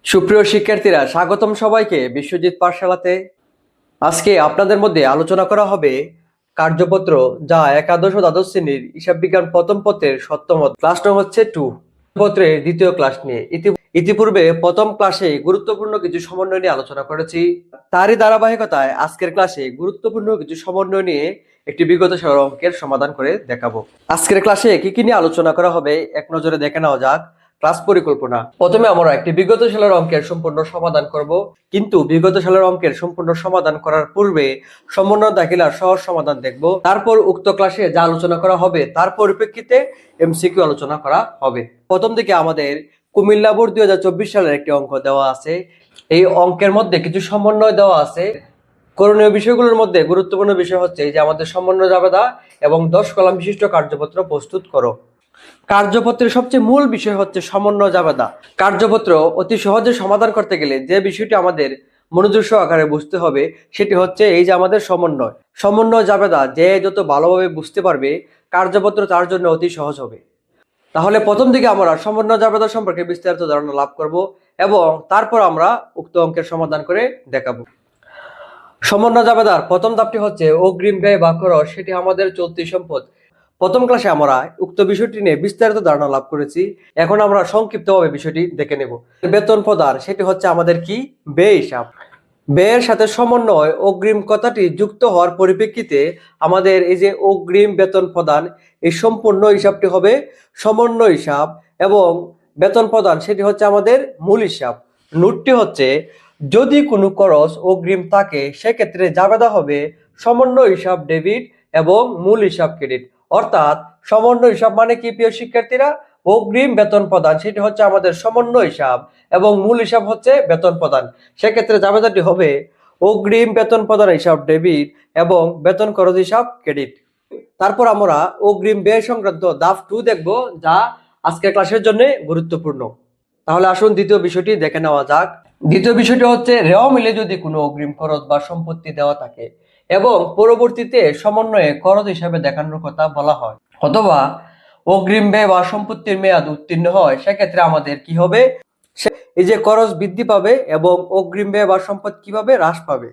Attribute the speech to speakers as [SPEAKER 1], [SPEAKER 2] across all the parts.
[SPEAKER 1] সুপ্রিয় শিক্ষার্থীরা, স্বাগতম সবাইকে বিশ্বজিৎ পাঠশালাতে। আজকে আপনাদের মধ্যে আলোচনা করা হবে কার্যপত্র, যা একাদশ ও দ্বাদশ শ্রেণীর হিসাব বিজ্ঞান প্রথম পত্রের সপ্তম ক্লাস নং হচ্ছে 2 পত্রের দ্বিতীয় ক্লাস নিয়ে। ইতিপূর্বে প্রথম ক্লাসে গুরুত্বপূর্ণ কিছু সমন্বয় নিয়ে আলোচনা করেছি। তারই ধারাবাহিকতায় আজকের ক্লাসে গুরুত্বপূর্ণ কিছু সমন্বয় নিয়ে একটি বিগত সালের অঙ্কের সমাধান করে দেখাবো। আজকের ক্লাসে কি কি নিয়ে আলোচনা করা হবে এক নজরে দেখে নেওয়া যাক। ক্লাস পরিকল্পনা। প্রথমে আমরা একটি বিগত সালের অঙ্কের সম্পূর্ণ সমাধান করব, কিন্তু বিগত সালের অঙ্কের সম্পূর্ণ সমাধান করার পূর্বে সমন্বয় দাখিলার সহজ সমাধান দেখব। তারপর উক্ত ক্লাসে যা আলোচনা করা হবে তার পরিপ্রেক্ষিতে এমসিকিউ আলোচনা করা হবে। প্রথম দিকে আমাদের কুমিল্লা বোর্ড 2024 সালের একটি অঙ্ক দেওয়া আছে। এই অঙ্কের মধ্যে কিছু সমন্বয় দেওয়া আছে। করণীয় বিষয়গুলোর মধ্যে গুরুত্বপূর্ণ বিষয় হচ্ছে যে আমাদের সমন্বয় জাবেদা এবং 10 কলাম বিশিষ্ট কার্যপত্র প্রস্তুত করো। কার্যপত্রের সবচেয়ে মূল বিষয় হচ্ছে সমন্বয় জাবেদা। কার্যপত্র অতি সহজে সমাধান করতে গেলে যে বিষয়টি আমাদের মনোযোগ সহকারে বুঝতে হবে সেটি হচ্ছে এই যে আমাদের সমন্বয় জাবেদা যে যত ভালোভাবে বুঝতে পারবে কার্যপত্র তার জন্য অতি সহজ হবে। তাহলে প্রথম দিকে আমরা সমন্বয় জাবেদা সম্পর্কে বিস্তারিত ধারণা লাভ করব এবং তারপর আমরা উক্ত অঙ্কের সমাধান করে দেখাবো। সমন্বয় জাবেদার প্রথম ধাপটি হচ্ছে অগ্রিম ব্যয় বা খরচ, সেটি আমাদের চলতি সম্পদ। প্রথম ক্লাসে আমরা উক্ত বিষয়টি নিয়ে বিস্তারিত ধারণা লাভ করেছি। এখন আমরা সংক্ষিপ্তভাবে বিষয়টি দেখে নেব। বেতন প্রদান, সেটি হচ্ছে আমাদের কি ব্যয় হিসাব। ব্যয়ের সাথে সমন্বয় অগ্রিম কথাটি যুক্ত হওয়ার পরিপ্রেক্ষিতে আমাদের এই যে অগ্রিম বেতন প্রদান, এই সম্পূর্ণ হিসাবটি হবে সমন্বয় হিসাব এবং বেতন প্রদান সেটি হচ্ছে আমাদের মূল হিসাব। নোটটি হচ্ছে যদি কোনো খরচ অগ্রিম থাকে সেক্ষেত্রে জাবেদা হবে সমন্বয় হিসাব ডেবিট এবং মূল হিসাব ক্রেডিট। অর্থাৎ সমন্বয় হিসাব মানে কি প্রিয় শিক্ষার্থীরা? অগ্রিম বেতন প্রদান সেটি হচ্ছে আমাদের সমন্বয় হিসাব এবং মূল হিসাব হচ্ছে বেতন প্রদান। সেক্ষেত্রে জাবেদাটি হবে অগ্রিম বেতন প্রদান হিসাব ডেবিট এবং বেতন খরচ হিসাব ক্রেডিট। তারপর আমরা অগ্রিম ব্যয় সংক্রান্ত ধাপ 2 দেখব, যা আজকের ক্লাসের জন্য গুরুত্বপূর্ণ। তাহলে আসুন দ্বিতীয় বিষয়টি দেখে নেওয়া যাক। দ্বিতীয় বিষয়টি হচ্ছে রেওয়া মিলে যদি কোনো অগ্রিম খরচ বা সম্পত্তি দেওয়া থাকে এবং পরবর্তীতে সমন্বয়ে খরচ হিসাবে দেখানোর কথা বলা হয়, অথবা অগ্রিম ব্যয় বা সম্পত্তির মেয়াদ উত্তীর্ণ হয়, সেক্ষেত্রে আমাদের কি হবে? এই যে খরচ বৃদ্ধি পাবে এবং অগ্রিম ব্যয় বা সম্পদ কিভাবে হ্রাস পাবে।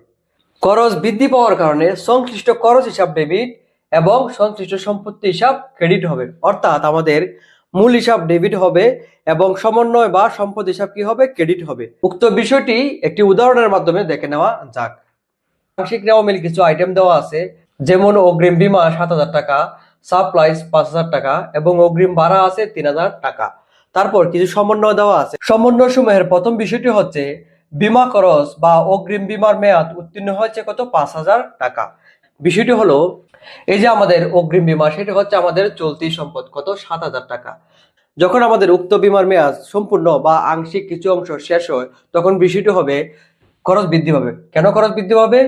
[SPEAKER 1] খরচ বৃদ্ধি পাওয়ার কারণে সংশ্লিষ্ট খরচ হিসাব ডেবিট এবং সংশ্লিষ্ট সম্পত্তি হিসাব ক্রেডিট হবে। অর্থাৎ আমাদের মূল হিসাব ডেবিট হবে এবং সমন্বয় বা সম্পদ হিসাব কি হবে? ক্রেডিট হবে। উক্ত বিষয়টি একটি উদাহরণের মাধ্যমে দেখে নেওয়া যাক। আংশিক রেওয়া মিল কিছু আইটেম দেওয়া আছে, যেমন অগ্রিম বীমা 7,000 টাকা, সাপ্লাইজ 5,000 টাকা এবং অগ্রিম ভাড়া আছে 3,000 টাকা। তারপর কিছু সমন্বয় দেওয়া আছে। সমন্বয় সমূহের প্রথম বিষয়টি হচ্ছে বীমা খরচ বা অগ্রিম বীমার মেয়াদ উত্তীর্ণ হয়েছে কত? 5,000 টাকা। বিষয়টি হলো এই যে আমাদের অগ্রিম বীমা সেটি হচ্ছে আমাদের চলতি সম্পদ, কত? 7,000 টাকা। যখন আমাদের উক্ত বীমার মেয়াদ সম্পূর্ণ বা আংশিক কিছু অংশ শেষ হয় তখন বিষয়টি হবে খরচ বৃদ্ধি পাবে। কেন খরচ বৃদ্ধি পাবে?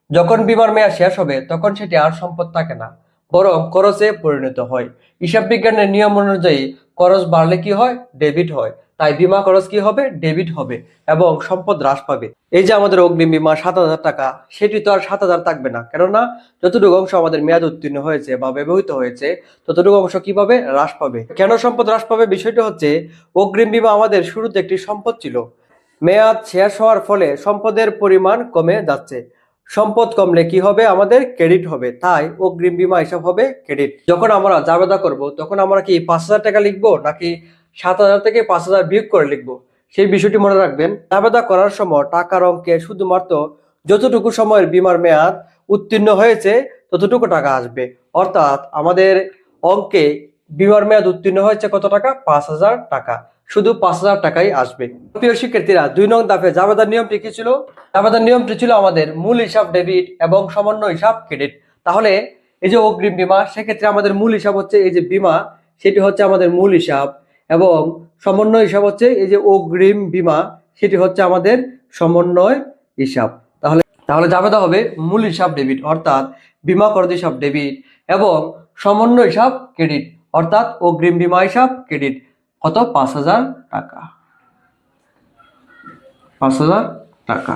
[SPEAKER 1] যখন বীমার মেয়াদ শেষ হবে তখন সেটি আর সম্পদ থাকে না, বরং খরচে পরিণত হয়। হিসাব বিজ্ঞানের নিয়ম অনুযায়ী খরচ বাড়লে কি হয়? ডেবিট হয়। তাই বীমা খরচ কি হবে? ডেবিট হবে এবং সম্পদ হ্রাস পাবে। এই যে আমাদের অগ্রিম বীমা 7,000 টাকা, সেটি তো আর 7,000 থাকবে না, কেননা যতটুকু অংশ আমাদের মেয়াদ উত্তীর্ণ হয়েছে বা ব্যবহৃত হয়েছে ততটুকু অংশ কি পাবে? হ্রাস পাবে। কেন সম্পদ হ্রাস পাবে? বিষয়টি হচ্ছে অগ্রিম বীমা আমাদের শুরুতে একটি সম্পদ ছিল, মেয়াদ শেষ হওয়ার ফলে সম্পদের পরিমাণ কমে যাচ্ছে। সম্পদ কমলে কি হবে? আমাদের ক্রেডিট হবে। তাই অগ্রিম বীমা হিসাব হবে ক্রেডিট। যখন আমরা জাবেদা করব তখন আমরা কি 5,000 টাকা লিখবো নাকি 7,000 থেকে 5,000 বিয়োগ করে লিখবো? সেই বিষয়টি মনে রাখবেন। জাবেদা করার সময় টাকার অঙ্কে শুধুমাত্র যতটুকু সময়ের বীমার মেয়াদ উত্তীর্ণ হয়েছে ততটুকু টাকা আসবে। অর্থাৎ আমাদের অঙ্কে বীমার মেয়াদ উত্তীর্ণ হয়েছে কত টাকা? 5,000 টাকা। শুধু 5,000 টাকাই আসবে। প্রিয় শিক্ষার্থীরা, 2 নং ধাপে জাবেদার নিয়মটি কি ছিল? জাবেদার নিয়মটি ছিল আমাদের মূল হিসাব ডেবিট এবং সমন্বয় হিসাব ক্রেডিট। তাহলে এই যে অগ্রিম বীমা, সেক্ষেত্রে আমাদের মূল হিসাব হচ্ছে এই যে বীমা, সেটি হচ্ছে আমাদের মূল হিসাব এবং সমন্বয় হিসাব হচ্ছে এই যে অগ্রিম বীমা, সেটি হচ্ছে আমাদের সমন্বয় হিসাব। তাহলে জাবেদা হবে মূল হিসাব ডেবিট অর্থাৎ বীমা খরচ হিসাব ডেবিট এবং সমন্বয় হিসাব ক্রেডিট অর্থাৎ অগ্রিম বীমা হিসাব ক্রেডিট। কত? 5,000 টাকা। 5,000 টাকা।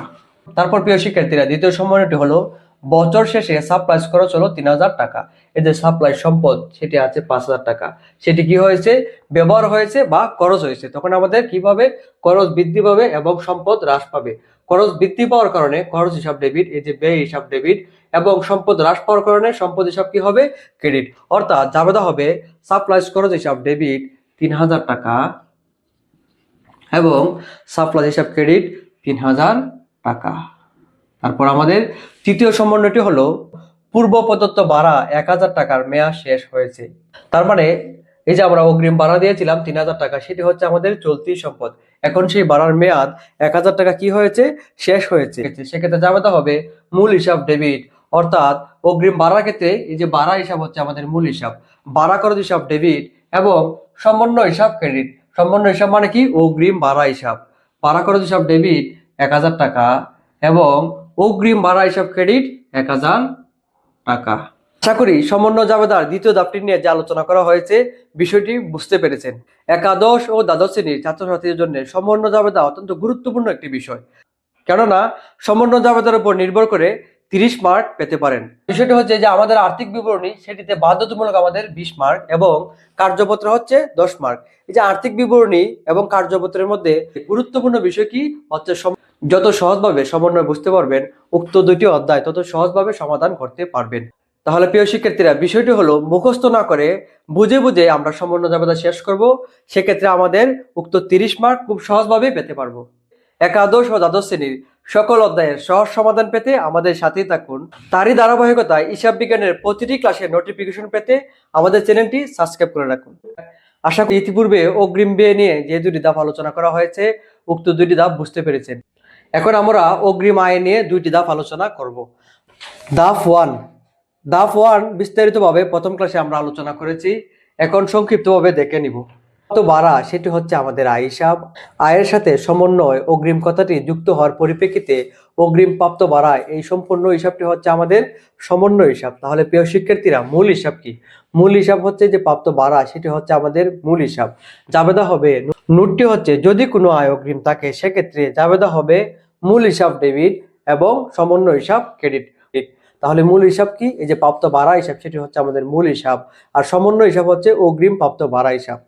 [SPEAKER 1] তারপর প্রিয় শিক্ষার্থীরা, দ্বিতীয় সমন্বয়টি হলো বছর শেষে সাপ্লাইজ খরচ হলো 3000 টাকা। এই যে সাপ্লাই সম্পদ সেটি আছে 5000 টাকা, সেটি কি হয়েছে, ব্যবহার হয়েছে বা খরচ হয়েছে। তখন আমাদের কিভাবে খরচ বৃদ্ধি পাবে এবং সম্পদ হ্রাস পাবে। খরচ বৃদ্ধি পাওয়ার কারণে খরচ হিসাব ডেবিট, এই যে ব্যয় হিসাব ডেবিট, এবং সম্পদ হ্রাস পাওয়ার কারণে সম্পদ হিসাব কি হবে, ক্রেডিট। অর্থাৎ জাবেদা হবে সাপ্লাইজ খরচ হিসাব ডেবিট 3000 টাকা এবং সাপ্লাই হিসাব ক্রেডিট 3000 টাকা। তারপর আমাদের তৃতীয় সমন্বয়টি হলো পূর্ব প্রদত্ত ভাড়া 1000 টাকার মেয়াদ শেষ হয়েছে। তার মানে এই যে আমরা অগ্রিম ভাড়া দিয়েছিলাম 3000 টাকা, সেটি হচ্ছে আমাদের চলতি সম্পদ। এখন সেই ভাড়ার মেয়াদ 1000 টাকা কি হয়েছে, শেষ হয়েছে। সেক্ষেত্রে জাবেদা হবে মূল হিসাব ডেবিট। অর্থাৎ অগ্রিম ভাড়ার ক্ষেত্রে এই যে ভাড়া হিসাব হচ্ছে আমাদের মূল হিসাব, ভাড়া খরচ হিসাব ডেবিট এবং সমন্বয় হিসাব ক্রেডিট। সমন্বয় হিসাব মানে কি, অগ্রিম ভাড়া হিসাব। ভাড়া খরচ হিসাব ডেবিট 1000 টাকা এবং অগ্রিম ভাড়া হিসাব ক্রেডিট 1000 টাকা। আশা করি সমন্বয় জাবেদার দ্বিতীয় ধাপটি নিয়ে যে আলোচনা করা হয়েছে বিষয়টি বুঝতে পেরেছেন। একাদশ ও দ্বাদশ শ্রেণীর ছাত্রছাত্রীদের জন্য সমন্বয় জাবেদা অত্যন্ত গুরুত্বপূর্ণ একটি বিষয়, কেননা সমন্বয় জাবেদার উপর নির্ভর করে 30 মার্ক পেতে পারেন। বিষয়টি হচ্ছে যে আমাদের আর্থিক বিবরণী সেটিতে বাধ্যতামূলক আমাদের 20 মার্ক এবং কার্যপত্র হচ্ছে 10 মার্ক। এই যে আর্থিক বিবরণী এবং কার্যপত্রের মধ্যে গুরুত্বপূর্ণ বিষয় কি হচ্ছে, যত সহজভাবে সমন্বয় বুঝতে পারবেন উক্ত দুটি অধ্যায় তত সহজভাবে সমাধান করতে পারবেন। তাহলে প্রিয় শিক্ষার্থীরা, বিষয়টি হলো মুখস্থ না করে বুঝে বুঝে আমরা সমন্বয় জাবেদা শেষ করব। সেক্ষেত্রে আমাদের উক্ত 30 মার্ক খুব সহজভাবে পেতে পারবো। একাদশ ও দ্বাদশ শ্রেণীর সকল অধ্যায়ের সহজ সমাধান পেতে আমাদের সাথেই থাকুন। তারই ধারাবাহিকতায় হিসাব বিজ্ঞানের প্রতিটি ক্লাসের নোটিফিকেশন পেতে আমাদের চ্যানেলটি সাবস্ক্রাইব করে রাখুন। আশা করি ইতিপূর্বে অগ্রিম ব্যয় নিয়ে যে দুটি ধাপ আলোচনা করা হয়েছে উক্ত দুটি ধাপ বুঝতে পেরেছেন। এখন আমরা অগ্রিম আয় নিয়ে দুইটি ধাপ আলোচনা করব। ধাপ ওয়ান বিস্তারিতভাবে প্রথম ক্লাসে আমরা আলোচনা করেছি, এখন সংক্ষিপ্তভাবে দেখে নিব। তো ভাড়া সেটি হচ্ছে আমাদের আয় হিসাব। আয়ের সাথে সমন্বয় অগ্রিম কথাটি যুক্ত হওয়ার পরিপ্রেক্ষিতে অগ্রিম প্রাপ্ত ভাড়া, এই সম্পূর্ণ হিসাবটি হচ্ছে আমাদের সমন্বয় হিসাব। তাহলে প্রিয় শিক্ষার্থীরা, মূল হিসাব কি? মূল হিসাব হচ্ছে যে প্রাপ্ত ভাড়া সেটি হচ্ছে আমাদের মূল হিসাব। জাবেদা হবে নোটটি হচ্ছে যদি কোনো আয় অগ্রিম থাকে সেক্ষেত্রে জাবেদা হবে মূল হিসাব ডেবিট এবং সমন্বয় হিসাব ক্রেডিট। তাহলে মূল হিসাব কি? এই যে প্রাপ্ত ভাড়া হিসাব সেটি হচ্ছে আমাদের মূল হিসাব, আর সমন্বয় হিসাব হচ্ছে অগ্রিম প্রাপ্ত ভাড়া হিসাব।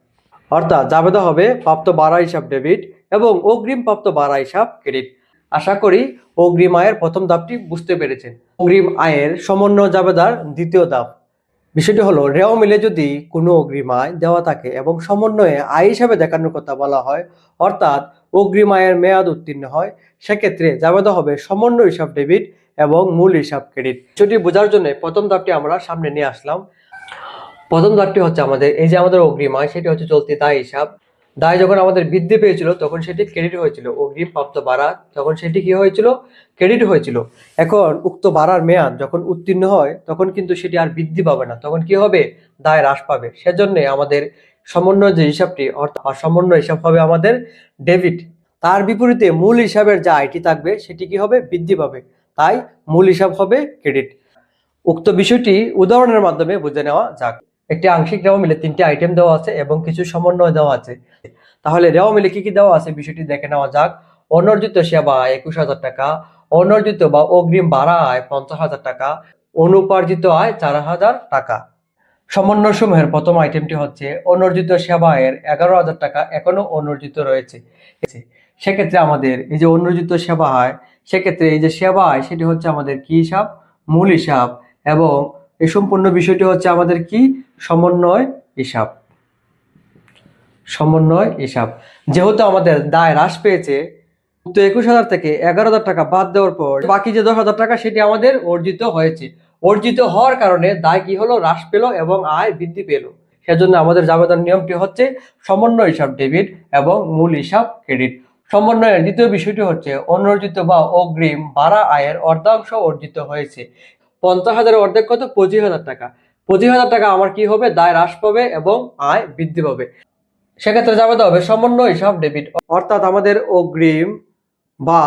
[SPEAKER 1] অর্থাৎ জাবেদা হবে প্রাপ্ত ভাড়া হিসাব ডেবিট এবং অগ্রিম প্রাপ্ত ভাড়া হিসাব ক্রেডিট। আশা করি অগ্রিম আয়ের প্রথম ধাপটি বুঝতে পেরেছেন। অগ্রিম আয়ের সমন্বয় জাবেদার দ্বিতীয় ধাপ বিষয়টি হলো, রেও মিলে যদি কোনো অগ্রিম আয় দেওয়া থাকে এবং সমন্বয়ে আয় হিসাবে দেখানোর কথা বলা হয়, অর্থাৎ অগ্রিম আয়ের মেয়াদ উত্তীর্ণ হয়, সেক্ষেত্রে জাবেদা হবে সমন্বয় হিসাব ডেবিট এবং মূল হিসাব ক্রেডিট। সেটি বোঝার জন্য প্রথম ধাপটি আমরা সামনে নিয়ে আসলাম। প্রথম ধাপটি হচ্ছে আমাদের এই যে আমাদের অগ্রিম আয় সেটি হচ্ছে চলতি দায় হিসাব। দায় যখন আমাদের বৃদ্ধি পেয়েছিল তখন সেটি ক্রেডিট হয়েছিল। অগ্রিম প্রাপ্ত ভাড়া তখন সেটি কি হয়েছিল, ক্রেডিট হয়েছিল। এখন উক্ত ভাড়ার মেয়াদ যখন উত্তীর্ণ হয় তখন কিন্তু সেটি আর বৃদ্ধি পাবে না, তখন কি হবে, দায় হ্রাস পাবে। সেজন্য আমাদের সমন্বয় যে হিসাবটি অর্থাৎ সমন্বয় হিসাব হবে আমাদের ডেবিট। তার বিপরীতে মূল হিসাবের যে আয়টি থাকবে সেটি কি হবে, বৃদ্ধি পাবে, তাই মূল হিসাব হবে ক্রেডিট। উক্ত বিষয়টি উদাহরণের মাধ্যমে বুঝে নেওয়া যাক। একটি আংশিক রেওয়া মিলে 3টি আইটেম দেওয়া আছে এবং কিছু সমন্বয় দেওয়া আছে। তাহলে রেওয়া মিলে কি কি দেওয়া আছে বিষয়টি দেখে নেওয়া যাক। অনর্জিত সেবা আয় 21,000 টাকা, অনর্জিত বা অগ্রিম ভাড়া আয় 50,000 টাকা, অনুপার্জিত আয় 4,000 টাকা। সমন্বয় সমূহের প্রথম আইটেমটি হচ্ছে অনর্জিত সেবা আয়ের 11,000 টাকা এখনো অনর্জিত রয়েছে। সেক্ষেত্রে আমাদের এই যে অনর্জিত সেবা আয়, সেক্ষেত্রে এই যে সেবা আয় সেটি হচ্ছে আমাদের কি হিসাব, মূল হিসাব, এবং এই সম্পূর্ণ বিষয়টি হচ্ছে আমাদের কি, সমন্বয় হিসাব। সমন্বয় হিসাব যেহেতু আমাদের দায় হ্রাস পেয়েছে, তো 21,000 থেকে 11,000 টাকা বাদ দেওয়ার পর বাকি যে 10,000 টাকা সেটি আমাদের অর্জিত হয়েছে। অর্জিত হওয়ার কারণে দায় কি হলো, হ্রাস পেল এবং আয় বৃদ্ধি পেল। সেজন্য আমাদের জাবেদার নিয়মটি হচ্ছে সমন্বয় হিসাব ডেবিট এবং মূল হিসাব ক্রেডিট। সমন্বয়ের দ্বিতীয় বিষয়টি হচ্ছে অনর্জিত বা অগ্রিম ভাড়া আয়ের অর্ধাংশ অর্জিত হয়েছে। 50,000 অর্ধেক কত, 25,000 টাকা। 25,000 টাকা আমার কি হবে, দায় হ্রাস পাবে এবং আয় বৃদ্ধি পাবে। সেক্ষেত্রে জাবেদা হবে সমন্বয় হিসাব ডেবিট। অর্থাৎ আমাদের অগ্রিম বা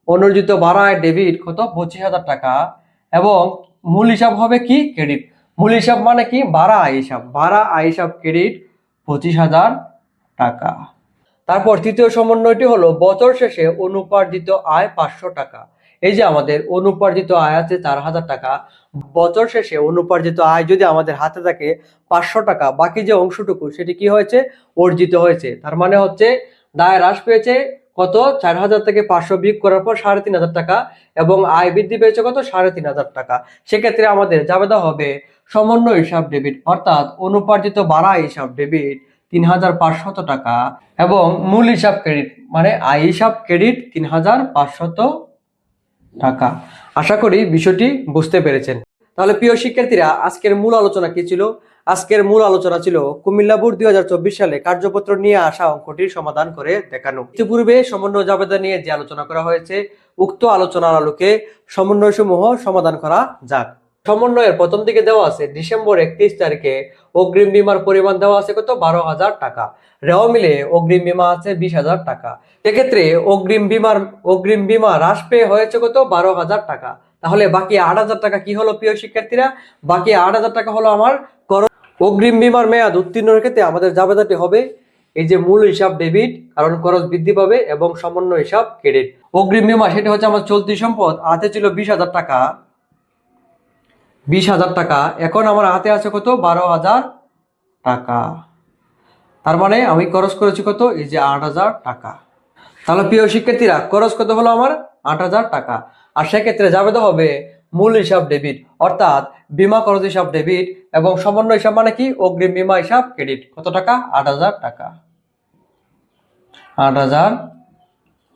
[SPEAKER 1] অনর্জিত ভাড়া আয় ডেবিট কত, 25,000 টাকা, এবং মূল হিসাব হবে কি, ক্রেডিট। মূল হিসাব মানে কি, ভাড়া আয় হিসাব। ভাড়া আয় হিসাব ক্রেডিট 25,000 টাকা। তারপর তৃতীয় সমন্বয়টি হলো বছর শেষে অনুপার্জিত আয় 500 টাকা। এই যে আমাদের অনুপার্জিত আয় আছে 4,000 টাকা, বছর শেষে অনুপার্জিত আয় যদি আমাদের হাতে থাকে 500 টাকা, বাকি যে অংশটুকু সেটি কি হয়েছে, অর্জিত হয়েছে। তার মানে হচ্ছে দায় হ্রাস পেয়েছে কত, 4,000 থেকে 500 বিয়োগ করার পর 3,500 টাকা, এবং আয় বৃদ্ধি পেয়েছে কত, 3,500 টাকা। সেক্ষেত্রে আমাদের জাবেদা হবে সমন্বয় হিসাব ডেবিট, অর্থাৎ অনুপার্জিত বাড়াই হিসাব ডেবিট 3,500 টাকা, এবং মূল হিসাব ক্রেডিট মানে আয় হিসাব ক্রেডিট 3,500 টাকা। আশা করি বিষয়টি বুঝতে পেরেছেন। তাহলে প্রিয় শিক্ষার্থীরা, আজকের মূল আলোচনা কি ছিল? আজকের মূল আলোচনা ছিল কুমিল্লা বোর্ড 2024 সালে কার্যপত্র নিয়ে আসা অঙ্কটির সমাধান করে দেখানো। ইতিপূর্বে সমন্বয় জাবেদা নিয়ে যে আলোচনা করা হয়েছে, উক্ত আলোচনার আলোকে সমন্বয় সমূহ সমাধান করা যাক। সমন্বয়ের প্রথম দিকে দেওয়া আছে ডিসেম্বর 31 তারিখে অগ্রিম বীমার পরিমাণ দেওয়া আছে কত, 12,000 টাকা। রেওয়া মিলে অগ্রিম বীমা আছে 20,000 টাকা। এক্ষেত্রে অগ্রিম বীমা হ্রাস পেয়ে হয়েছে কত, 12,000 টাকা। তাহলে বাকি 8,000 টাকা কি হলো প্রিয় শিক্ষার্থীরা? বাকি 8,000 টাকা হলো আমার অগ্রিম বীমার মেয়াদ উত্তীর্ণের ক্ষেত্রে আমাদের জাবেদাটি হবে এই যে মূল হিসাব ডেবিট, কারণ খরচ বৃদ্ধি পাবে, এবং সমন্বয় হিসাব ক্রেডিট। অগ্রিম বীমা সেটা হচ্ছে আমার চলতি সম্পদ, হাতে ছিল 20,000 টাকা, 20,000 টাকা, এখন আমার হাতে আছে কত, 12,000 টাকা। তার মানে আমি খরচ করেছি কত, এই যে 8,000 টাকা। তাহলে প্রিয় শিক্ষার্থীরা, খরচ কত হলো আমার, 8,000 টাকা। আর সেক্ষেত্রে জাবেদা হবে মূল হিসাব ডেবিট, অর্থাৎ বীমা খরচ হিসাব ডেবিট, এবং সমন্বয় হিসাব মানে কি, অগ্রিম বীমা হিসাব ক্রেডিট। কত টাকা, 8,000 টাকা, 8,000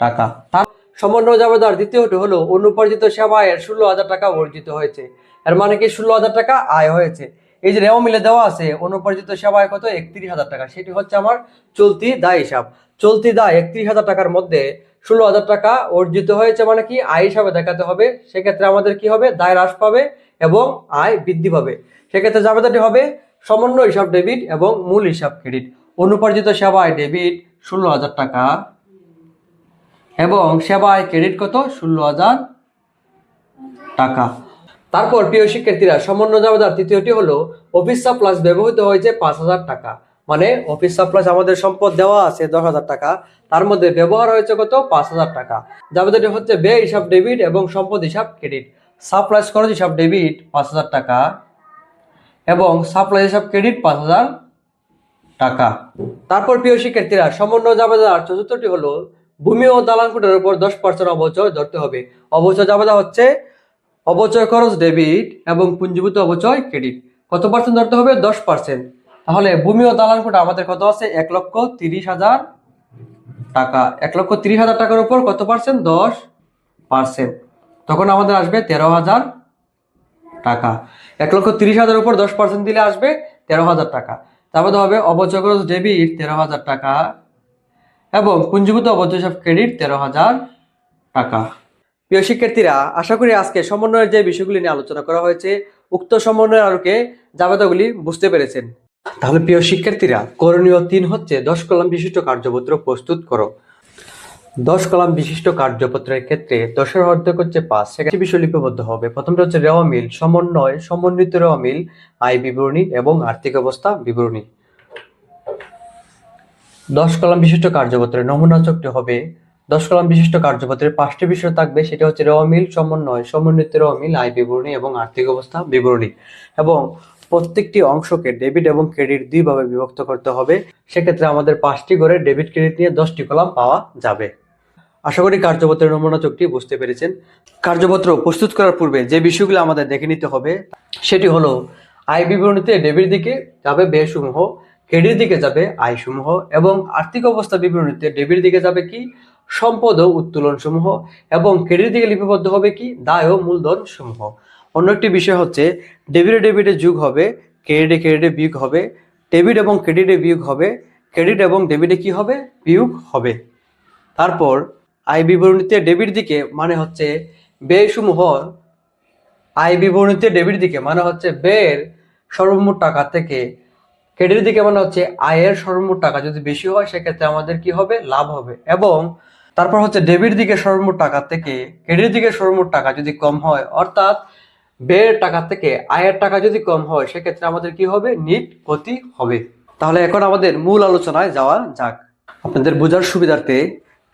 [SPEAKER 1] টাকা। তার সমন্বয় জাবেদার দ্বিতীয়টি হলো অনুপার্জিত সেবা আয়ের 16,000 টাকা অর্জিত হয়েছে। এর মানে কি, 16,000 টাকা আয় হয়েছে। এই যে রেও মিলে দেওয়া আছে অনুপার্জিত সেবা আয় কত, 31,000 টাকা। সেটি হচ্ছে আমার চলতি দায় হিসাব। চলতি দায় 31,000 টাকার মধ্যে 16,000 টাকা অর্জিত হয়েছে, মানে কি আয় হিসাবে দেখাতে হবে। সেক্ষেত্রে আমাদের কি হবে, দায় হ্রাস পাবে এবং আয় বৃদ্ধি পাবে। সেক্ষেত্রে জাবেদাটি হবে সমন্বয় হিসাব ডেবিট এবং মূল হিসাব ক্রেডিট। অনুপার্জিত সেবা আয় ডেবিট 16,000 টাকা, এবং সেবায় ক্রেডিট কত, 16,000 টাকা। তারপর প্রিয় শিক্ষার্থীরা, সমন্বয় জাবেদার তৃতীয়টি হলো অফিস সাপ্লাস ব্যবহৃত হয়েছে 5,000 টাকা। মানে অফিস সাপ্লাস আমাদের সম্পদ দেওয়া আছে 10,000 টাকা, তার মধ্যে ব্যবহার হয়েছে কত, 5,000 টাকা। জাবেদাটি হচ্ছে ব্যয় হিসাব ডেবিট এবং সম্পদ হিসাব ক্রেডিট। সাপ্লাস খরচ হিসাব ডেবিট 5,000 টাকা, এবং সাপ্লাই হিসাব ক্রেডিট 5,000 টাকা। তারপর প্রিয় শিক্ষার্থীরা, সমন্বয় জাবেদার চতুর্থটি হলো ভূমি ও দালানকোটের উপর 10% অবচয় ধরতে হবে। অবচয় জাবেদা হচ্ছে অবচয় খরচ ডেবিট এবং পুঞ্জীভূত অবচয় ক্রেডিট। কত পার্সেন্ট ধরতে হবে, 10%। তাহলে ভূমি ও দালানকোট আমাদের কত আছে, 1,30,000 টাকা। 1,30,000 টাকার উপর কত পার্সেন্ট, 10%। তখন আমাদের আসবে 13,000 টাকা। 1,30,000 উপর 10% দিলে আসবে 13,000 টাকা। তারপরে হবে অবচয় খরচ ডেবিট 13,000 টাকা, এবং পুঞ্জীভূত অবচয় হিসাব ক্রেডিট 13,000 টাকা। প্রিয় শিক্ষার্থীরা, আশা করি আজকে সমন্বয়ের যে বিষয়গুলি নিয়ে আলোচনা করা হয়েছে, উক্ত সমন্বয়ের আলোকে জাবেদাগুলি বুঝতে পেরেছেন। তাহলে প্রিয় শিক্ষার্থীরা, করণীয় 3 হচ্ছে 10 কলাম বিশিষ্ট কার্যপত্র প্রস্তুত করো। 10 কলাম বিশিষ্ট কার্যপত্রের ক্ষেত্রে 10-এর অর্ধেক হচ্ছে 5, সেখানে বিষয় লিপিবদ্ধ হবে। প্রথমটা হচ্ছে রেওয়া মিল, সমন্বয়, সমন্বিত রেওয়া মিল, আয় বিবরণী এবং আর্থিক অবস্থা বিবরণী। 10 কলাম বিশিষ্ট কার্যপত্রের নমুনা চকটি হবে 10 কলাম বিশিষ্ট কার্যপত্রের 5টি বিষয় থাকবে। সেটা হচ্ছে রেওয়া মিল, সমন্বয়, সমন্বিত রেওয়া মিল, আয় বিবরণী এবং আর্থিক অবস্থা বিবরণী। এবং প্রত্যেকটি অংশকে ডেবিট এবং ক্রেডিট 2 ভাবে বিভক্ত করতে হবে। সেক্ষেত্রে আমাদের 5টি করে ডেবিট ক্রেডিট নিয়ে 10টি কলাম পাওয়া যাবে। আশা করি কার্যপত্রের নমুনা চকটি বুঝতে পেরেছেন। কার্যপত্র প্রস্তুত করার পূর্বে যে বিষয়গুলো আমাদের দেখে নিতে হবে সেটি হলো আয় বিবরণীতে ডেবিট দিকে যাবে ব্যয়সমূহ, ক্রেডিট দিকে যাবে আয়সমূহ, এবং আর্থিক অবস্থা বিবরণীতে ডেবিট দিকে যাবে কি, সম্পদ ও উত্তোলন সমূহ, এবং ক্রেডিট দিকে লিপিবদ্ধ হবে কি, দায় ও মূলধন সমূহ। অন্য একটি বিষয় হচ্ছে ডেবিটে ডেবিটে যোগ হবে, ক্রেডিটে ক্রেডিটে বিয়োগ হবে, ডেবিট এবং ক্রেডিটে বিয়োগ হবে, ক্রেডিট এবং ডেবিটে কি হবে, বিয়োগ হবে। তারপর আয় বিবরণীতে ডেবিট দিকে মানে হচ্ছে ব্যয়সমূহ, আয় বিবরণীতে ডেবিট দিকে মানে হচ্ছে ব্যয়ের সর্বমোট টাকা থেকে, ক্রেডিট দিকে মানে হচ্ছে আয়ের সর্বমোট টাকা যদি বেশি হয় সেক্ষেত্রে আমাদের কি হবে, লাভ হবে। এবং তারপর হচ্ছে ডেবিট দিকে সর্বমোট টাকা থেকে ক্রেডিট দিকে সর্বমোট টাকা যদি কম হয়, অর্থাৎ ব্যয়ের টাকা থেকে আয়ের টাকা যদি কম হয় সেক্ষেত্রে আমাদের কি হবে, নিট ক্ষতি হবে। তাহলে এখন আমাদের মূল আলোচনায় যাওয়া যাক। আপনাদের বোঝার সুবিধার্থে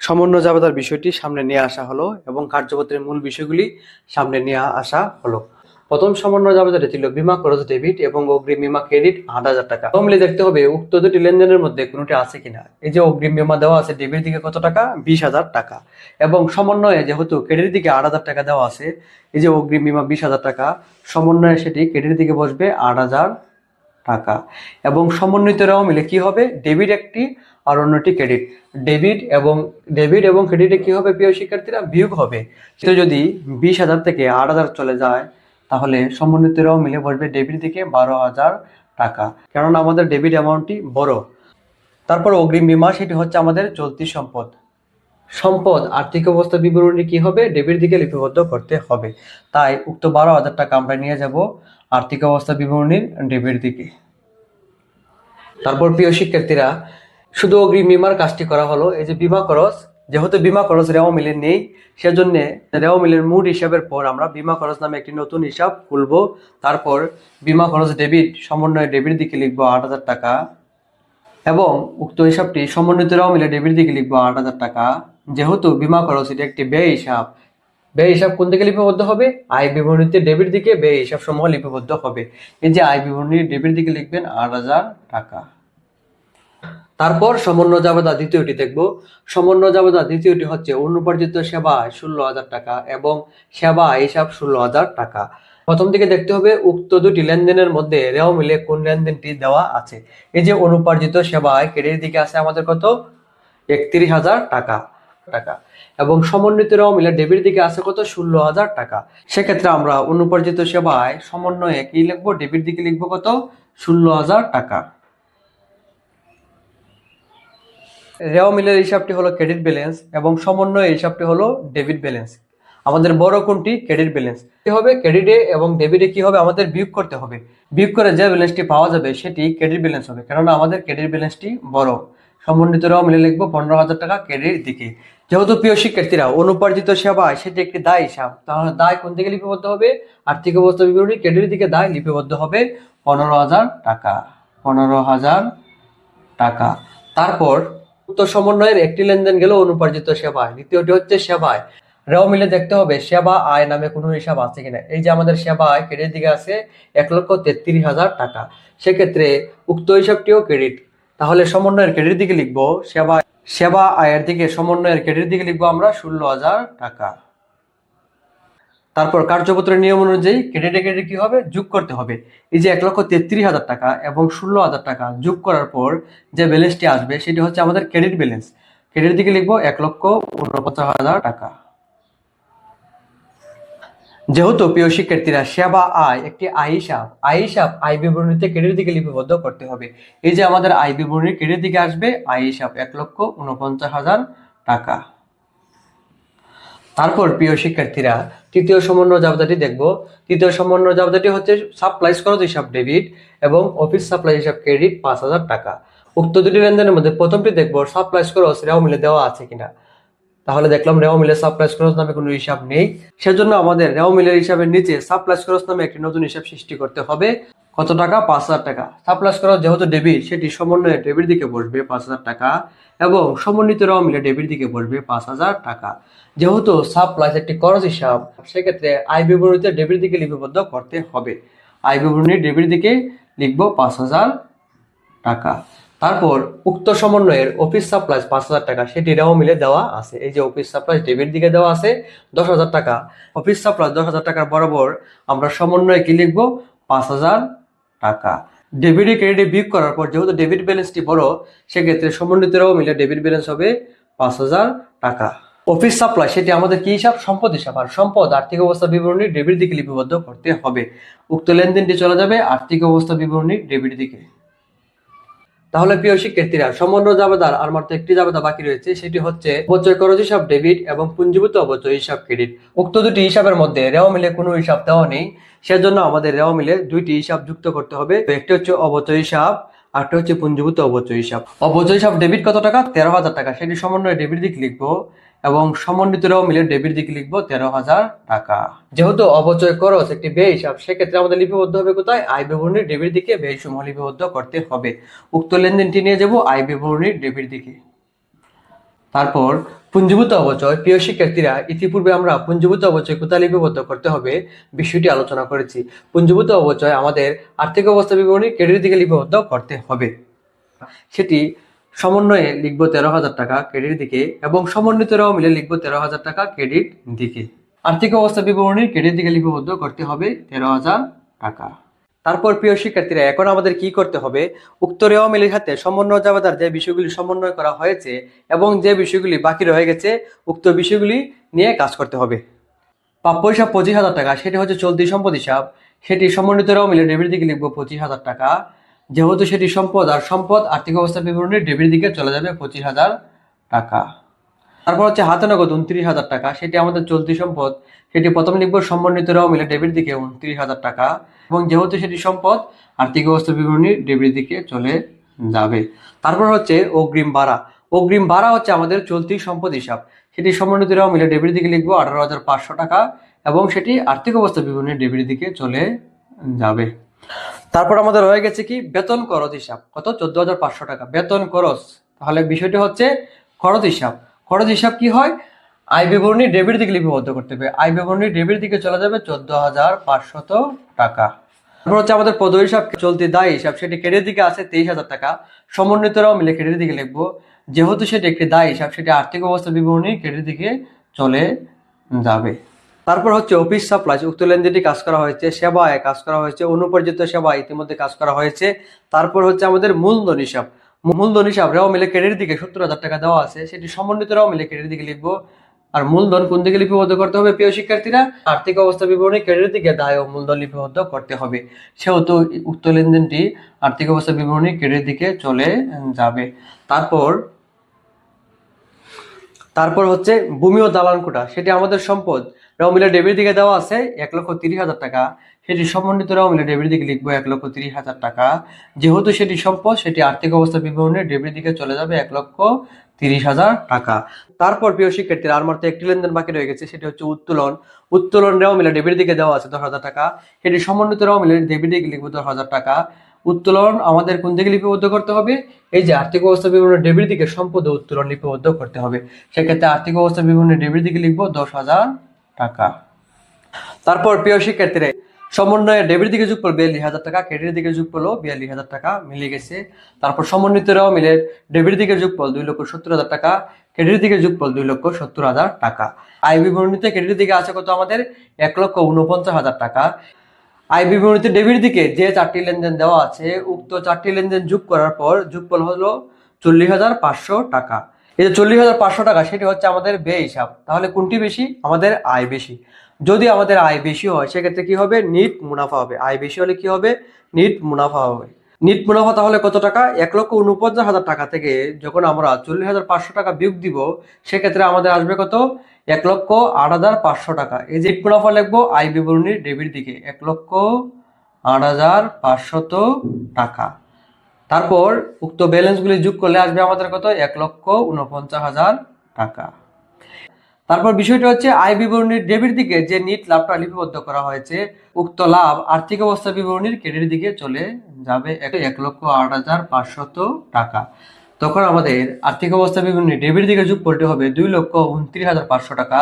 [SPEAKER 1] সমন্বয় জাবেদার বিষয়টি সামনে নিয়ে আসা হলো এবং কার্যপত্রের মূল বিষয়গুলি সামনে নিয়ে আসা হলো। প্রথম সমন্বয় জাবেদাটি ছিল বিমা খরচ ডেবিট এবং অগ্রিম বিমা ক্রেডিট 8,000 টাকা। মিলে দেখতে হবে উক্ত দুটি লেনদেনের মধ্যে কোনটি আছে কিনা। এই যে অগ্রিম বিমা দেওয়া আছে ডেবিট দিকে কত টাকা, 20,000 টাকা, এবং সমন্বয়ে যেহেতু ক্রেডিট দিকে 8,000 টাকা দেওয়া আছে, এই যে অগ্রিম বিমা 20,000 টাকা, সমন্বয়ে সেটি ক্রেডিট দিকে বসবে 8,000 টাকা। এবং সমন্বিত রেওয়া মিলে কি হবে, ডেবিট একটি আর অন্যটি ক্রেডিট। ডেবিট এবং ক্রেডিটে কি হবে প্রিয় শিক্ষার্থীরা, বিয়োগ হবে। তো যদি 20,000 থেকে 8,000 চলে যায়, তাহলে সমন্বিত রেওয়া মিলে বসবে ডেবিট দিকে 12,000 টাকা, কারণ আমাদের ডেবিট অ্যামাউন্টটি বড়। তারপর অগ্রিম বিমা, সেটি হচ্ছে আমাদের চলতি সম্পদ। সম্পদ আর্থিক অবস্থা বিবরণী কি হবে, ডেবিট দিকে লিপিবদ্ধ করতে হবে। তাই উক্ত 12,000 টাকা আমরা নিয়ে যাব আর্থিক অবস্থা বিবরণীর ডেবিট দিকে। তারপর প্রিয় শিক্ষার্থীরা, শুধু অগ্রিম বিমার কাজটি করা হলো। এই যে বিমা খরচ, যেহেতু বিমা খরচ রেওয়া মিলে নেই, সেজন্য রেওয়া মিলের মোট হিসাবের পর আমরা বিমা খরচ নামে একটি নতুন হিসাব খুলবো। তারপর বিমা খরচ ডেবিট, সমন্বয়ে ডেবিট দিকে লিখবো 8,000 টাকা, এবং উক্ত হিসাবটি সমন্বিত রেওয়া মিলে ডেবিট দিকে লিখবো 8,000 টাকা। যেহেতু বিমা খরচ এটি একটি ব্যয় হিসাব, ব্যয় হিসাব কোন দিকে লিপিবদ্ধ হবে, আয় বিবরণীতে ডেবিট দিকে ব্যয় হিসাব সমূহ লিপিবদ্ধ হবে। এই যে আয় বিবরণীর ডেবিট দিকে লিখবেন 8,000 টাকা। তারপর সমন্বয় জাবেদা দ্বিতীয়টি দেখব। সমন্বয় জাবেদা দ্বিতীয়টি হচ্ছে অনুপার্জিত সেবা 16,000 টাকা এবং সেবা হিসাব 16,000 টাকা। প্রথম দিকে দেখতে হবে উক্ত দুটি লেনদেনের মধ্যে রেওয়া মিলে কোন লেনদেনটি দেওয়া আছে। এই যে অনুপার্জিত সেবায় ক্রেডিট দিকে আছে আমাদের কত, 31,000 টাকা টাকা, এবং সমন্বিত রেওয়া মিলে ডেবিট দিকে আছে কত, 16,000 টাকা। সেক্ষেত্রে আমরা অনুপার্জিত সেবায় সমন্বয়ে কি লিখবো, ডেবিট দিকে লিখবো কত, 16,000 টাকা। রেওয়া মিলের হিসাবটি হলো ক্রেডিট ব্যালেন্স এবং সমন্বয়ের হিসাবটি হলো ডেবিট ব্যালেন্স। আমাদের বড় কোনটি, ক্রেডিট ব্যালেন্স। কি হবে, ক্রেডিটে এবং ডেবিটে কি হবে, আমাদের বিয়োগ করতে হবে। বিয়োগ করে যে ব্যালেন্সটি পাওয়া যাবে সেটি ক্রেডিট ব্যালেন্স হবে, কেননা আমাদের ক্রেডিট ব্যালেন্সটি বড়। সমন্বিত রেওয়া মিলে লিখবো 15,000 টাকা ক্রেডিট দিকে। যেহেতু প্রিয় শিক্ষার্থীরা অনুপার্জিত সেবায় সেটি একটি দায় হিসাব, তাহলে দায় কোন দিকে লিপিবদ্ধ হবে, আর্থিক অবস্থা বিবরণী ক্রেডিট দিকে দায় লিপিবদ্ধ হবে 15,000 টাকা, 15,000 টাকা। তারপর উক্ত সমন্বয়ের একটি লেনদেন গেল অনুপার্জিত সেবায়, দ্বিতীয়টি হচ্ছে সেবায়। রেওয়া মিলে দেখতে হবে সেবা আয় নামে কোনো হিসাব আছে কিনা। এই যে আমাদের সেবা আয় ক্রেডিট দিকে আছে 1,33,000 টাকা, সেক্ষেত্রে উক্ত হিসাবটিও ক্রেডিট। তাহলে সমন্বয়ের ক্রেডিট দিকে লিখবো সেবা আয়ের দিকে, সমন্বয়ের ক্রেডিট দিকে লিখবো আমরা 16,000 টাকা। তারপর কার্যপত্রের নিয়ম অনুযায়ী ক্রেডিটে ক্রেডিট কি হবে, যোগ করতে হবে। এই যে 1,33,000 টাকা এবং 16,000 টাকা যোগ করার পর যে ব্যালেন্সটি আসবে সেটি হচ্ছে আমাদের ক্রেডিট ব্যালেন্স। ক্রেডিট দিকে লিখবো 1,49,000 টাকা। যেহেতু প্রিয় শিক্ষার্থীরা সেবা আয় একটি আয় বিবরণীতে ক্রেডিট দিকে লিপিবদ্ধ করতে হবে। এই যে আমাদের আয় বিবরণী ক্রেডিট দিকে আসবে আয় হিসাব 1,49,000 টাকা। তারপর প্রিয় শিক্ষার্থীরা, তৃতীয় সমন্বয় জাবেদাটি দেখব। তৃতীয় সমন্বয় জাবেদাটি হচ্ছে সাপ্লাইজ খরচ হিসাব ডেবিট এবং অফিস সাপ্লাই হিসাব ক্রেডিট 5,000 টাকা। উক্ত দুটি লেনদেনের মধ্যে প্রথমটি দেখব সাপ্লাইজ খরচ রেওয়া মিলে দেওয়া আছে কিনা। তাহলে দেখলাম রেওয়া মিলে সাপ্লাইজ খরচ নামে কোনো হিসাব নেই, সেজন্য আমাদের রেওয়া মিলের হিসাবের নিচে সাপ্লাইজ খরচ নামে একটি নতুন হিসাব সৃষ্টি করতে হবে। কত টাকা, 5,000 টাকা। সাপ্লাইজ খরচ যেহেতু ডেবিট, সেটি সমন্বয়ে ডেবিট দিকে বসবে 5,000 টাকা এবং সমন্বিত রেওয়া মিলে ডেবিট দিকে বসবে 5,000 টাকা। যেহেতু সাপ্লাইজ একটি খরচ হিসাব, সেক্ষেত্রে আয় বিবরণীতে ডেবিট দিকে লিপিবদ্ধ করতে হবে। আয় বিবরণী ডেবিট দিকে লিখবো 5,000 টাকা। তারপর উক্ত সমন্বয়ের অফিস সাপ্লাইজ 5,000 টাকা, সেটি রেওয়া মিলে দেওয়া আছে। এই যে অফিস সাপ্লাইজ ডেবিট দিকে দেওয়া আছে 10,000 টাকা। অফিস সাপ্লাইজ 10,000 টাকার বরাবর আমরা সমন্বয়ে কি লিখবো, 5,000 টাকা। ডেবিট ক্রেডিট বিয়োগ করার পর যেহেতু ডেবিট ব্যালেন্সটি বড়, সেক্ষেত্রে সমন্বিত রেওয়া মিলে ডেবিট ব্যালেন্স হবে 5,000 টাকা। অফিস সাপ্লাই সেটি আমাদের কি হিসাব, সম্পদ হিসাব। আর সম্পদ আর্থিক অবস্থা বিবরণী ডেবিট দিকে লিপিবদ্ধ করতে হবে। উক্ত লেনদেনটি চলে যাবে আর্থিক অবস্থা বিবরণী ডেবিট দিকে। তাহলে প্রিয় শিক্ষার্থীরা, সমন্বয় জাবেদার আর মাত্র একটি জাবেদা বাকি রয়েছে, সেটি হচ্ছে অবচয় খরচ হিসাব ডেবিট এবং পুঞ্জীভূত অবচয় হিসাব ক্রেডিট। উক্ত দুটি হিসাবের মধ্যে রেওয়া মিলে কোনো হিসাব দেওয়া নেই, সেজন্য আমাদের রেওয়া মিলে দুইটি হিসাব যুক্ত করতে হবে। একটি হচ্ছে অবচয় হিসাব, আরটা হচ্ছে পুঞ্জীভূত অবচয় হিসাব। অবচয় হিসাব ডেবিট কত টাকা, 13,000 টাকা, সেটি সমন্বয়ে ডেবিট দিক লিখবো এবং সমন্বিত রেওয়া মিলে ডেবিট দিকে লিখবো 13,000 টাকা। যেহেতু অবচয় খরচ একটি ব্যয় হিসাব, সেক্ষেত্রে আমাদের লিপিবদ্ধ হবে কোথায়, আয় বিবরণীর ডেবিট দিকে ব্যয় সমূহ লিপিবদ্ধ করতে হবে। উক্ত লেনদেনটি নিয়ে যাব আয় বিবরণীর ডেবিট দিকে। তারপর পুঞ্জীভূত অবচয়। প্রিয় শিক্ষার্থীরা, ইতিপূর্বে আমরা পুঞ্জীভূত অবচয় কোথায় লিপিবদ্ধ করতে হবে বিষয়টি আলোচনা করেছি। পুঞ্জীভূত অবচয় আমাদের আর্থিক অবস্থা বিবরণী ক্রেডিট দিকে লিপিবদ্ধ করতে হবে। সেটি সমন্বয়ে লিখবো 13,000 টাকা ক্রেডিট দিকে এবং সমন্বিতরাও মিলে লিখবো 13,000 টাকা ক্রেডিট দিকে। আর্থিক অবস্থা বিবরণী ক্রেডিট দিকে লিপিবদ্ধ করতে হবে 13,000 টাকা। তারপর প্রিয় শিক্ষার্থীরা, এখন আমাদের কি করতে হবে, উক্ত রেওয়া মিলের সাথে সমন্বয় জাবেদার যে বিষয়গুলি সমন্বয় করা হয়েছে এবং যে বিষয়গুলি বাকি রয়ে গেছে উক্ত বিষয়গুলি নিয়ে কাজ করতে হবে। প্রাপ্য হিসাব 25,000 টাকা, সেটি হচ্ছে চলতি সম্পদ হিসাব। সেটি সমন্বিত রেওয়া মিলে ডেবিট দিকে লিখবো 25,000 টাকা, যেহেতু সেটি সম্পদ আর সম্পদ আর্থিক অবস্থা বিবরণীর ডেবিট দিকে চলে যাবে 25,000 টাকা। তারপর হচ্ছে হাতে নগদ 29,000 টাকা, সেটি আমাদের চলতি সম্পদ। সেটি প্রথম লিখবো সমন্বিত রেওয়া মিলে ডেবিট দিকে 29,000 টাকা এবং যেহেতু সেটি সম্পদ আর্থিক অবস্থা বিবরণী ডেবিট দিকে চলে যাবে। তারপর হচ্ছে অগ্রিম ভাড়া। অগ্রিম ভাড়া হচ্ছে আমাদের চলতি সম্পদ হিসাব। সেটি সমন্বিত রেওয়া মিলে ডেবিট দিকে লিখবো 18,500 টাকা এবং সেটি আর্থিক অবস্থা বিবরণী ডেবিট দিকে চলে যাবে। তারপর আমাদের রয়ে গেছে কি বেতন খরচ হিসাব, কত 14,500 টাকা বেতন খরচ। তাহলে বিষয়টি হচ্ছে খরচ হিসাব। খরচ হিসাব কি হয়, আয় বিবরণী ডেবিট দিকে লিপিবদ্ধ করতে হবে। আয় বিবরণী ডেবিট দিকে চলে যাবে 14,500 টাকা। তারপর হচ্ছে আমাদের পদ হিসাব চলতি দায় হিসাব, সেটি ক্রেডিট দিকে আছে 23,000 টাকা। সমন্বিতরাও মিলে ক্রেডিট দিকে লিখবো, যেহেতু সেটি একটি দায় হিসাব সেটি আর্থিক অবস্থা বিবরণী ক্রেডিট দিকে চলে যাবে। তারপর হচ্ছে অফিস সাপ্লাইজ, উক্ত লেনদেনটি কাজ করা হয়েছে, সেবায় কাজ করা হয়েছে, অনুপর্যিত সেবা ইতিমধ্যে কাজ করা হয়েছে। তারপর হচ্ছে আমাদের মূলধন হিসাব। মূলধন হিসাব রেওয়া মিলে ক্রেডিট দিকে 70,000 টাকা দেওয়া আছে, সেটি সমন্বিত রেওয়া মিলে ক্রেডিট দিকে লিখবো। আর মূলধন কোন দিকে লিপিবদ্ধ করতে হবে প্রিয় শিক্ষার্থীরা, আর্থিক অবস্থা বিবরণী ক্রেডিট দিকে দায় ও মূলধন লিপিবদ্ধ করতে হবে। সেহেতু উক্ত লেনদেনটি আর্থিক অবস্থা বিবরণী ক্রেডিট দিকে চলে যাবে। তারপর হচ্ছে ভূমি ও দালান কোটা, সেটি আমাদের সম্পদ। রেওয়া মিলে ডেবিট দিকে দেওয়া আছে 1,30,000 টাকা, সেটি সমন্বিত রেওয়া মিলে ডেবিট দিকে লিখবো 1,30,000 টাকা, যেহেতু সেটি সম্পদ সেটি আর্থিক অবস্থা বিবরণী ডেবিট দিকে চলে যাবে 1,30,000 টাকা। তারপর প্রিয় শিক্ষার্থীরা, আর মাত্র একটি লেনদেন বাকি রয়ে গেছে, সেটি হচ্ছে উত্তোলন। উত্তোলন রেওয়া মিলে ডেবিট দিকে দেওয়া আছে 10,000 টাকা, সেটি সমন্বিত রেওয়া মিলে ডেবিট দিকে লিখবো 10,000 টাকা। উত্তোলন আমাদের কোন দিকে লিপিবদ্ধ করতে হবে, এই যে আর্থিক অবস্থা বিবরণী ডেবিট দিকে সম্পদ উত্তোলন লিপিবদ্ধ করতে হবে। সেক্ষেত্রে আর্থিক অবস্থা বিবরণী ডেবিট দিকে লিখবো 10,000 টাকা। তারপর প্রিয় শিক্ষার্থীরা, সমন্বয়ে ডেবিট দিকে যোগ করবে 42,000 টাকা, ক্রেডিট দিকে যোগ করলো 42,000 টাকা মিলে গেছে। তারপর সমন্বিত রেওয়া মিলে ডেবিট দিকে যোগফল 2,70,000 টাকা, ক্রেডিট দিকে যোগফল 2,70,000 টাকা। আয় বিবরণীতে ক্রেডিট দিকে আছে কত আমাদের 1,49,000 টাকা। আয় বিবরণীতে ডেবিট দিকে যে 4টি লেনদেন দেওয়া আছে উক্ত 4টি লেনদেন যোগ করার পর যোগফল হলো 40,500 টাকা। এই যে 40,500 টাকা সেটি হচ্ছে আমাদের ব্যয় হিসাব। তাহলে কোনটি বেশি, আমাদের আয় বেশি। যদি আমাদের আয় বেশি হয় সেক্ষেত্রে কি হবে, নিট মুনাফা হবে। আয় বেশি হলে কি হবে, নিট মুনাফা হবে। নিট মুনাফা তাহলে কত টাকা, 1,49,000 টাকা থেকে যখন আমরা 40,500 টাকা বিয়োগ দিব সেক্ষেত্রে আমাদের আসবে কত, 1,08,500 টাকা। এই যে নিট মুনাফা লিখবো আয় বিবরণীর ডেবিট দিকে 1,08,500 টাকা। তারপর উক্ত ব্যালেন্সগুলি যোগ করলে আসবে আমাদের কত, 1,49,000 টাকা। তারপর বিষয়টা হচ্ছে আয় বিবরণীর ডেবিট দিকে যে নিট লাভটা লিপিবদ্ধ করা হয়েছে উক্ত লাভ আর্থিক অবস্থা বিবরণীর ক্রেডিট দিকে চলে যাবে 1,08,500 টাকা। তখন আমাদের আর্থিক অবস্থা বিবরণী ডেবিট দিকে যোগফলটি হবে 2,29,500 টাকা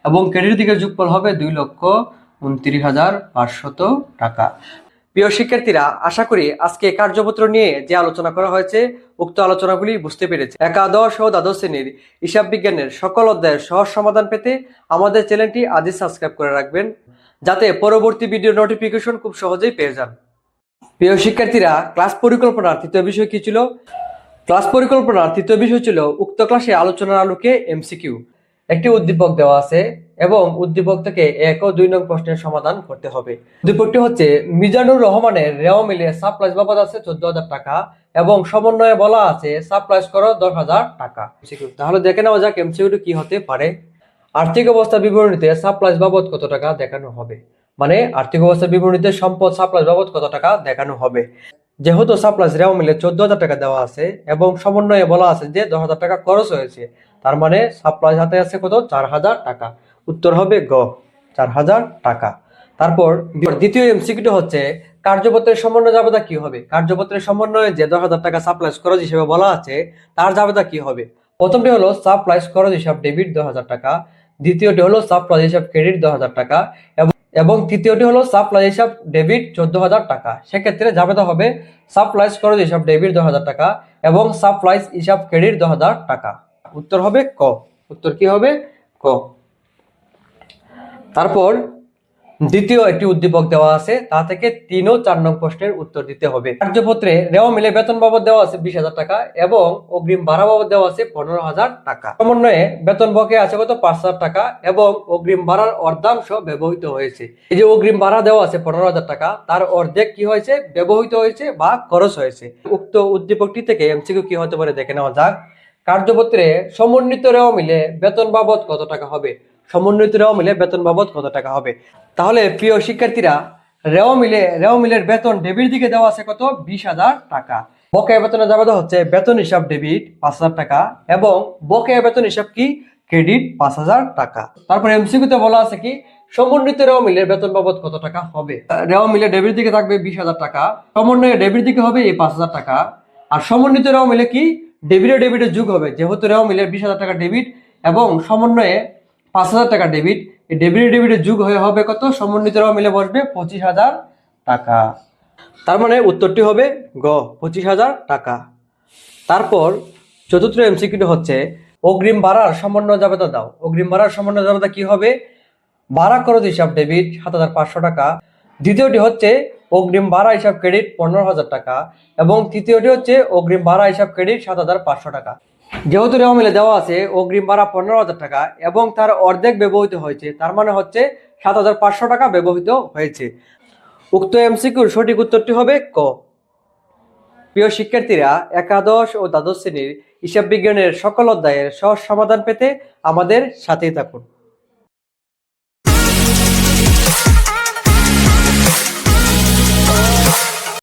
[SPEAKER 1] এবং ক্রেডিট দিকে যোগফল হবে 2,29,500 টাকা। প্রিয় শিক্ষার্থীরা, আশা করি আজকে কার্যপত্র নিয়ে যে আলোচনা করা হয়েছে উক্ত আলোচনাগুলি বুঝতে পেরেছে। একাদশ ও দ্বাদশ শ্রেণীর হিসাব বিজ্ঞানের সকল অধ্যায়ের সহজ সমাধান পেতে আমাদের চ্যানেলটি আজই সাবস্ক্রাইব করে রাখবেন, যাতে পরবর্তী ভিডিও নোটিফিকেশন খুব সহজেই পেয়ে যান। প্রিয় শিক্ষার্থীরা, ক্লাস পরিকল্পনার তৃতীয় বিষয় কি ছিল? ক্লাস পরিকল্পনার তৃতীয় বিষয় ছিল উক্ত ক্লাসে আলোচনার আলোকে এমসিকিউ। একটি উদ্দীপক দেওয়া আছে এবং উদ্দীপক থেকে 1 ও 2 নং প্রশ্নের সমাধান করতে হবে। উদ্দীপকটি হচ্ছে মিজানুর রহমানের রেওয়া মিলে সাপ্লাইজ বাবদ আছে 14,000 টাকা এবং সমন্বয়ে বলা আছে সাপ্লাইজ করো 10,000 টাকা। তাহলে দেখে নেওয়া যাক এমসিকিউটি কি হতে পারে। আর্থিক অবস্থা বিবরণীতে সাপ্লাইজ বাবদ কত টাকা দেখানো হবে, মানে আর্থিক অবস্থা বিবরণীতে সম্পদ সাপ্লাইজ বাবদ কত টাকা দেখানো হবে। যেহেতু সাপ্লাইজ রেওয়া মিলে 14,000 টাকা দেওয়া আছে এবং সমন্বয়ে বলা আছে যে 10,000 টাকা খরচ হয়েছে, তার মানে সাপ্লাইজ হাতে আছে কত, 4,000 টাকা। উত্তর হবে গ, 4,000 টাকা। তারপর দ্বিতীয় এমসিকিউটি হচ্ছে কার্যপত্রের সমন্বয় জাবেদা কি হবে। কার্যপত্রের সমন্বয়ে যে 10,000 টাকা সাপ্লাইজ খরচ হিসেবে বলা আছে তার জাবেদা কি হবে। প্রথমটি হলো সাপ্লাইজ খরচ হিসাব ডেবিট 2000 টাকা, দ্বিতীয়টি হলো সাপ্লাইজ হিসাব ক্রেডিট 2000 টাকা এবং তৃতীয়টি হলো সাপ্লাইজ হিসাব ডেবিট 14,000 টাকা। সেক্ষেত্রে জাবেদা হবে সাপ্লাইজ খরচ হিসাব ডেবিট 2000 টাকা এবং সাপ্লাইজ হিসাব ক্রেডিট 2000 টাকা। উত্তর হবে ক। উত্তর কি হবে? ক। তারপর দ্বিতীয় একটি উদ্দীপক দেওয়া আছে, তা থেকে 3 ও 4 নং প্রশ্নের উত্তর দিতে হবে। কার্যপত্রে রেওয়া মিলে বেতন বাবদ দেওয়া আছে 20,000 টাকা এবং অগ্রিম ভাড়া বাবদ দেওয়া আছে 15,000 টাকা। সমন্বয়ে বেতন বকেয়া আছে কত? 5,000 টাকা এবং অগ্রিম ভাড়ার অর্ধাংশ ব্যবহৃত হয়েছে। এই যে অগ্রিম ভাড়া দেওয়া আছে 15,000 টাকা, তার অর্ধেক কি হয়েছে? ব্যবহৃত হয়েছে বা খরচ হয়েছে। উক্ত উদ্দীপকটি থেকে এমসিকিউ কি হতে পারে দেখে নেওয়া যাক। কার্যপত্রে সমন্বিত রেওয়া মিলে বেতন বাবদ কত টাকা হবে? সমন্বিত রেওয়া মিলে বেতন বাবদ কত টাকা হবে? তাহলে প্রিয় শিক্ষার্থীরা, রেওয়া মিলের বেতন ডেবিট দিকে দেওয়া আছে কত? 20,000 টাকা। বকেয়া বেতনে জাবেদা হচ্ছে বেতন হিসাব ডেবিট 5,000 টাকা এবং বকেয়া বেতন হিসাব কি? ক্রেডিট 5,000 টাকা। তারপর এমসিকিউতে বলা আছে কি সমন্বিত রেওয়া মিলের বেতন বাবদ কত টাকা হবে? রেওয়া মিলে ডেবিট দিকে থাকবে 20,000 টাকা, সমন্বয়ে ডেবিট দিকে হবে এই 5,000 টাকা। আর সমন্বিত রেওয়া মিলে কি? ডেবিটে যুগ হবে, যেহেতু রেওয়া মিলের 20,000 টাকা ডেবিট এবং সমন্বয়ে 5,000 টাকা ডেবিট, এই ডেবিটে যুগ হয়ে হবে কত? সমন্বিত রেওয়া মিলে বসবে 25,000 টাকা। তার মানে উত্তরটি হবে গ, 25,000 টাকা। তারপর চতুর্থ এমসিকিউ হচ্ছে অগ্রিম ভাড়ার সমন্বয় জাবেদা দাও। অগ্রিম ভাড়ার সমন্বয় জাবেদা কি হবে? ভাড়া খরচ হিসাব ডেবিট 7,500 টাকা, দ্বিতীয়টি হচ্ছে অগ্রিম ভাড়া হিসাব ক্রেডিট 15,000 টাকা এবং তৃতীয়টি হচ্ছে অগ্রিম ভাড়া হিসাব ক্রেডিট 7,500 টাকা। যেহেতু রেওয়া মিলে দেওয়া আছে অগ্রিম ভাড়া 15,000 টাকা এবং তার অর্ধেক ব্যবহৃত হয়েছে, তার মানে হচ্ছে 7,500 টাকা ব্যবহৃত হয়েছে। উক্ত এমসিকিউর সঠিক উত্তরটি হবে ক। প্রিয় শিক্ষার্থীরা, একাদশ ও দ্বাদশ শ্রেণীর হিসাব বিজ্ঞানের সকল অধ্যায়ের সহজ সমাধান পেতে আমাদের সাথেই থাকুন।